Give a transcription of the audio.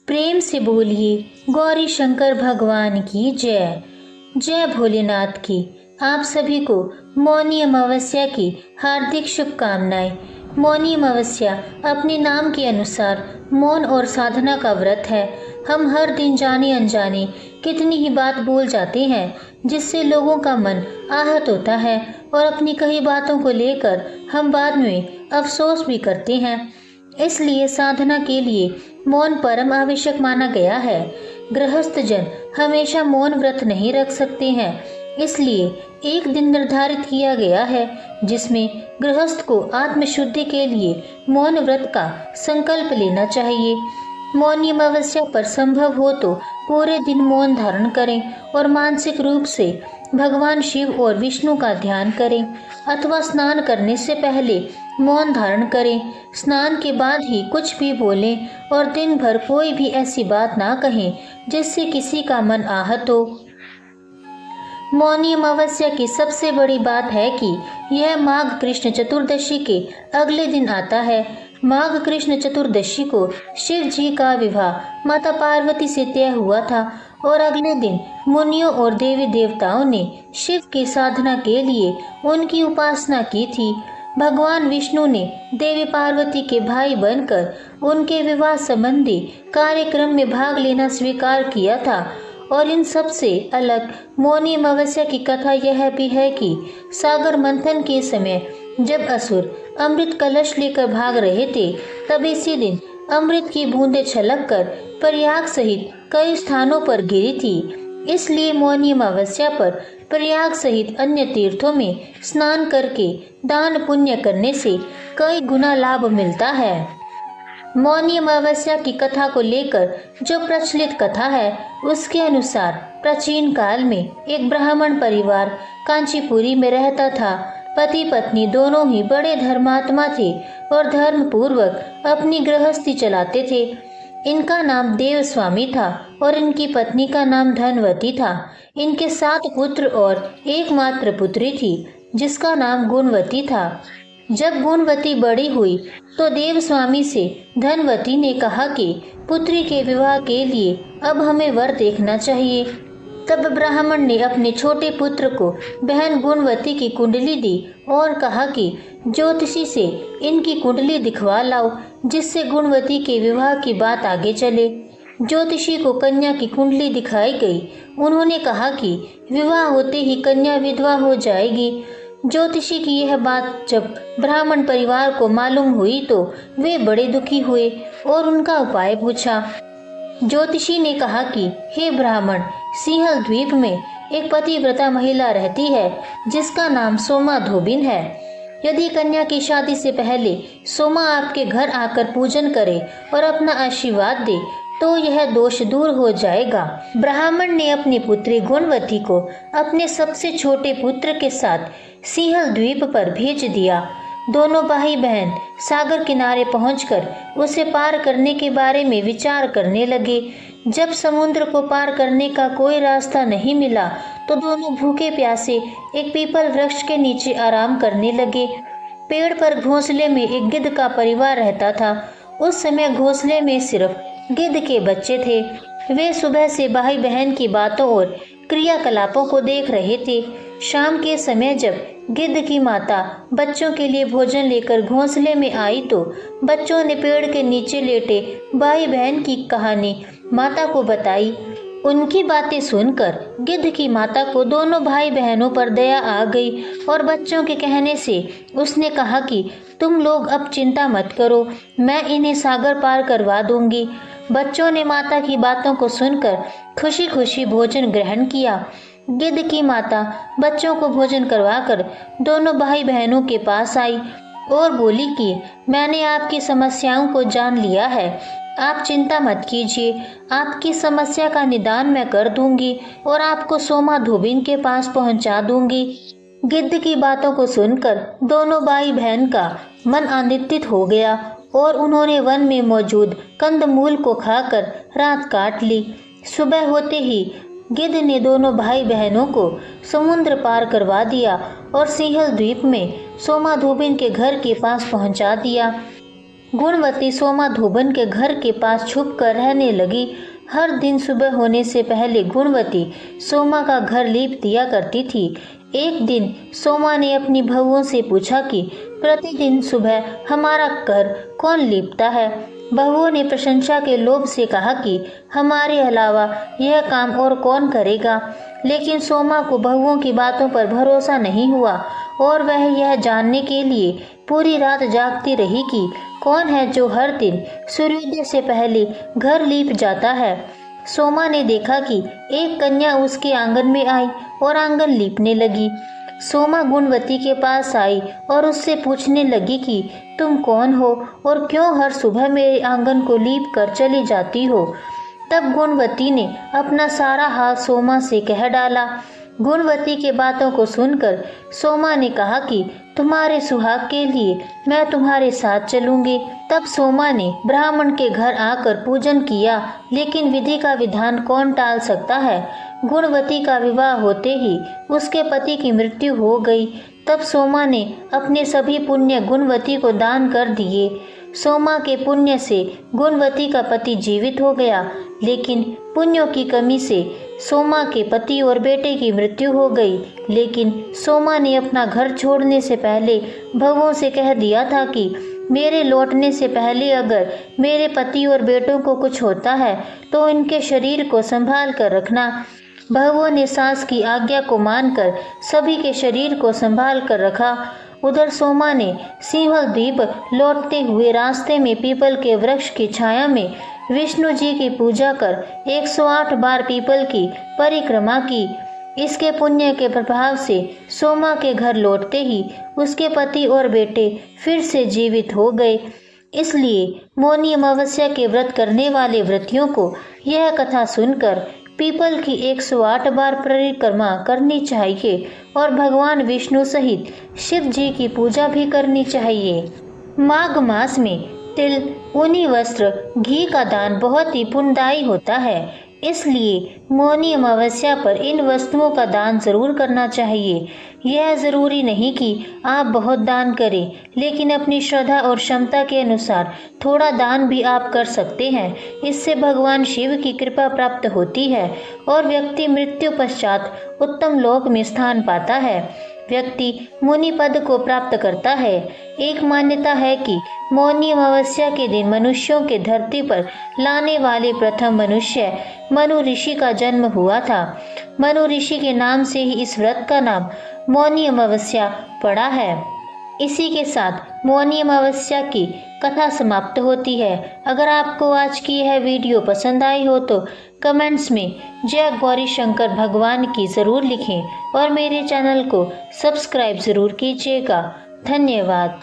प्रेम से बोलिए गौरी शंकर भगवान की जय। जय भोलेनाथ की। आप सभी को मौनी अमावस्या की हार्दिक शुभकामनाएं। मौनी अमावस्या अपने नाम के अनुसार मौन और साधना का व्रत है। हम हर दिन जाने अनजाने कितनी ही बात बोल जाते हैं जिससे लोगों का मन आहत होता है और अपनी कही बातों को लेकर हम बाद में अफसोस भी करते हैं। इसलिए साधना के लिए मौन परम आवश्यक माना गया है। गृहस्थ जन हमेशा मौन व्रत नहीं रख सकते हैं, इसलिए एक दिन निर्धारित किया गया है जिसमें गृहस्थ को आत्मशुद्धि के लिए मौन व्रत का संकल्प लेना चाहिए। मौनी अमावस्या पर संभव हो तो पूरे दिन मौन धारण करें और मानसिक रूप से भगवान शिव और विष्णु का ध्यान करें, अथवा स्नान करने से पहले मौन धारण करें। स्नान के बाद ही कुछ भी बोलें और दिन भर कोई भी ऐसी बात ना कहें जिससे किसी का मन आहत हो। मौनी अमावस्या की सबसे बड़ी बात है कि यह माघ कृष्ण चतुर्दशी के अगले दिन आता है। माघ कृष्ण चतुर्दशी को शिव जी का विवाह माता पार्वती से तय हुआ था और अगले दिन मुनियों और देवी देवताओं ने शिव की साधना के लिए उनकी उपासना की थी। भगवान विष्णु ने देवी पार्वती के भाई बनकर उनके विवाह संबंधी कार्यक्रम में भाग लेना स्वीकार किया था। और इन सब से अलग मौनी अमावस्या की कथा यह भी है कि सागर मंथन के समय जब असुर अमृत कलश लेकर भाग रहे थे, तब इसी दिन अमृत की बूंदें छलककर प्रयाग सहित कई स्थानों पर गिरी थी। इसलिए मौनी अमावस्या पर प्रयाग सहित अन्य तीर्थों में स्नान करके दान पुण्य करने से कई गुना लाभ मिलता है। मौनी अमावस्या की कथा को लेकर जो प्रचलित कथा है उसके अनुसार प्राचीन काल में एक ब्राह्मण परिवार कांचीपुरी में रहता था। पति पत्नी दोनों ही बड़े धर्मात्मा थे और धर्म पूर्वक अपनी गृहस्थी चलाते थे। इनका नाम देवस्वामी था और इनकी पत्नी का नाम धनवती था। इनके 7 पुत्र और एकमात्र पुत्री थी जिसका नाम गुणवती था। जब गुणवती बड़ी हुई तो देवस्वामी से धनवती ने कहा कि पुत्री के विवाह के लिए अब हमें वर देखना चाहिए। तब ब्राह्मण ने अपने छोटे पुत्र को बहन गुणवती की कुंडली दी और कहा कि ज्योतिषी से इनकी कुंडली दिखवा लाओ जिससे गुणवती के विवाह की बात आगे चले। ज्योतिषी को कन्या की कुंडली दिखाई गई। उन्होंने कहा कि विवाह होते ही कन्या विधवा हो जाएगी। ज्योतिषी की यह बात जब ब्राह्मण परिवार को मालूम हुई तो वे बड़े दुखी हुए और उनका उपाय पूछा। ज्योतिषी ने कहा कि हे ब्राह्मण, सिंहल द्वीप में एक पतिव्रता महिला रहती है जिसका नाम सोमा धोबिन है। यदि कन्या की शादी से पहले सोमा आपके घर आकर पूजन करे और अपना आशीर्वाद दे तो यह दोष दूर हो जाएगा। ब्राह्मण ने अपनी पुत्री गुणवती को अपने सबसे छोटे पुत्र के साथ सिंहल द्वीप पर भेज दिया। दोनों भाई बहन सागर किनारे पहुंचकर उसे पार करने के बारे में विचार करने लगे। जब समुद्र को पार करने का कोई रास्ता नहीं मिला तो दोनों भूखे प्यासे एक पीपल वृक्ष के नीचे आराम करने लगे। पेड़ पर घोंसले में एक गिद्ध का परिवार रहता था। उस समय घोंसले में सिर्फ गिद्ध के बच्चे थे। वे सुबह से भाई बहन की बातों और क्रियाकलापों को देख रहे थे। शाम के समय जब गिद्ध की माता बच्चों के लिए भोजन लेकर घोंसले में आई तो बच्चों ने पेड़ के नीचे लेटे भाई बहन की कहानी माता को बताई। उनकी बातें सुनकर गिद्ध की माता को दोनों भाई बहनों पर दया आ गई और बच्चों के कहने से उसने कहा कि तुम लोग अब चिंता मत करो, मैं इन्हें सागर पार करवा दूंगी। बच्चों ने माता की बातों को सुनकर खुशी खुशी भोजन ग्रहण किया। गिद्ध की माता बच्चों को भोजन करवाकर दोनों भाई बहनों के पास आई और बोली कि मैंने आपकी समस्याओं को जान लिया है, आप चिंता मत कीजिए, आपकी समस्या का निदान मैं कर दूंगी और आपको सोमा धोबिन के पास पहुंचा दूंगी। गिद्ध की बातों को सुनकर दोनों भाई बहन का मन आनंदित हो गया और उन्होंने वन में मौजूद कंदमूल को खाकर रात काट ली। सुबह होते ही गिद्ध ने दोनों भाई बहनों को समुद्र पार करवा दिया और सिंहल द्वीप में सोमा धोबिन के घर के पास पहुंचा दिया। गुणवती सोमा धोबन के घर के पास छुप कर रहने लगी। हर दिन सुबह होने से पहले गुणवती सोमा का घर लीप दिया करती थी। एक दिन सोमा ने अपनी बहुओं से पूछा कि प्रतिदिन सुबह हमारा घर कौन लीपता है। बहुओं ने प्रशंसा के लोभ से कहा कि हमारे अलावा यह काम और कौन करेगा। लेकिन सोमा को बहुओं की बातों पर भरोसा नहीं हुआ और वह यह जानने के लिए पूरी रात जागती रही कि कौन है जो हर दिन सूर्योदय से पहले घर लीप जाता है। सोमा ने देखा कि एक कन्या उसके आंगन में आई और आंगन लीपने लगी। सोमा गुणवती के पास आई और उससे पूछने लगी कि तुम कौन हो और क्यों हर सुबह मेरे आंगन को लीप कर चली जाती हो। तब गुणवती ने अपना सारा हाल सोमा से कह डाला। गुणवती के बातों को सुनकर सोमा ने कहा कि तुम्हारे सुहाग के लिए मैं तुम्हारे साथ चलूंगी। तब सोमा ने ब्राह्मण के घर आकर पूजन किया, लेकिन विधि का विधान कौन टाल सकता है। गुणवती का विवाह होते ही उसके पति की मृत्यु हो गई। तब सोमा ने अपने सभी पुण्य गुणवती को दान कर दिए। सोमा के पुण्य से गुणवती का पति जीवित हो गया, लेकिन पुण्यों की कमी से सोमा के पति और बेटे की मृत्यु हो गई। लेकिन सोमा ने अपना घर छोड़ने से पहले बहुओं से कह दिया था कि मेरे लौटने से पहले अगर मेरे पति और बेटों को कुछ होता है तो इनके शरीर को संभाल कर रखना। बहुओं ने सास की आज्ञा को मानकर सभी के शरीर को संभाल कर रखा। उधर सोमा ने सिंहल द्वीप लौटते हुए रास्ते में पीपल के वृक्ष की छाया में विष्णु जी की पूजा कर 108 बार पीपल की परिक्रमा की। इसके पुण्य के प्रभाव से सोमा के घर लौटते ही उसके पति और बेटे फिर से जीवित हो गए। इसलिए मौनी अमावस्या के व्रत करने वाले व्रतियों को यह कथा सुनकर पीपल की 108 बार परिक्रमा करनी चाहिए और भगवान विष्णु सहित शिव जी की पूजा भी करनी चाहिए। माघ मास में तिल, ऊनी वस्त्र, घी का दान बहुत ही पुण्यदायी होता है। इसलिए मौनी अमावस्या पर इन वस्तुओं का दान जरूर करना चाहिए। यह जरूरी नहीं कि आप बहुत दान करें, लेकिन अपनी श्रद्धा और क्षमता के अनुसार थोड़ा दान भी आप कर सकते हैं। इससे भगवान शिव की कृपा प्राप्त होती है और व्यक्ति मृत्यु पश्चात उत्तम लोक में स्थान पाता है। व्यक्ति मुनि पद को प्राप्त करता है। एक मान्यता है कि मौनी अमावस्या के दिन मनुष्यों के धरती पर लाने वाले प्रथम मनुष्य मनु ऋषि का जन्म हुआ था। मनु ऋषि के नाम से ही इस व्रत का नाम मौनी अमावस्या पड़ा है। इसी के साथ मौनी अमावस्या की कथा समाप्त होती है। अगर आपको आज की यह वीडियो पसंद आई हो तो कमेंट्स में जय गौरी शंकर भगवान की ज़रूर लिखें और मेरे चैनल को सब्सक्राइब ज़रूर कीजिएगा। धन्यवाद।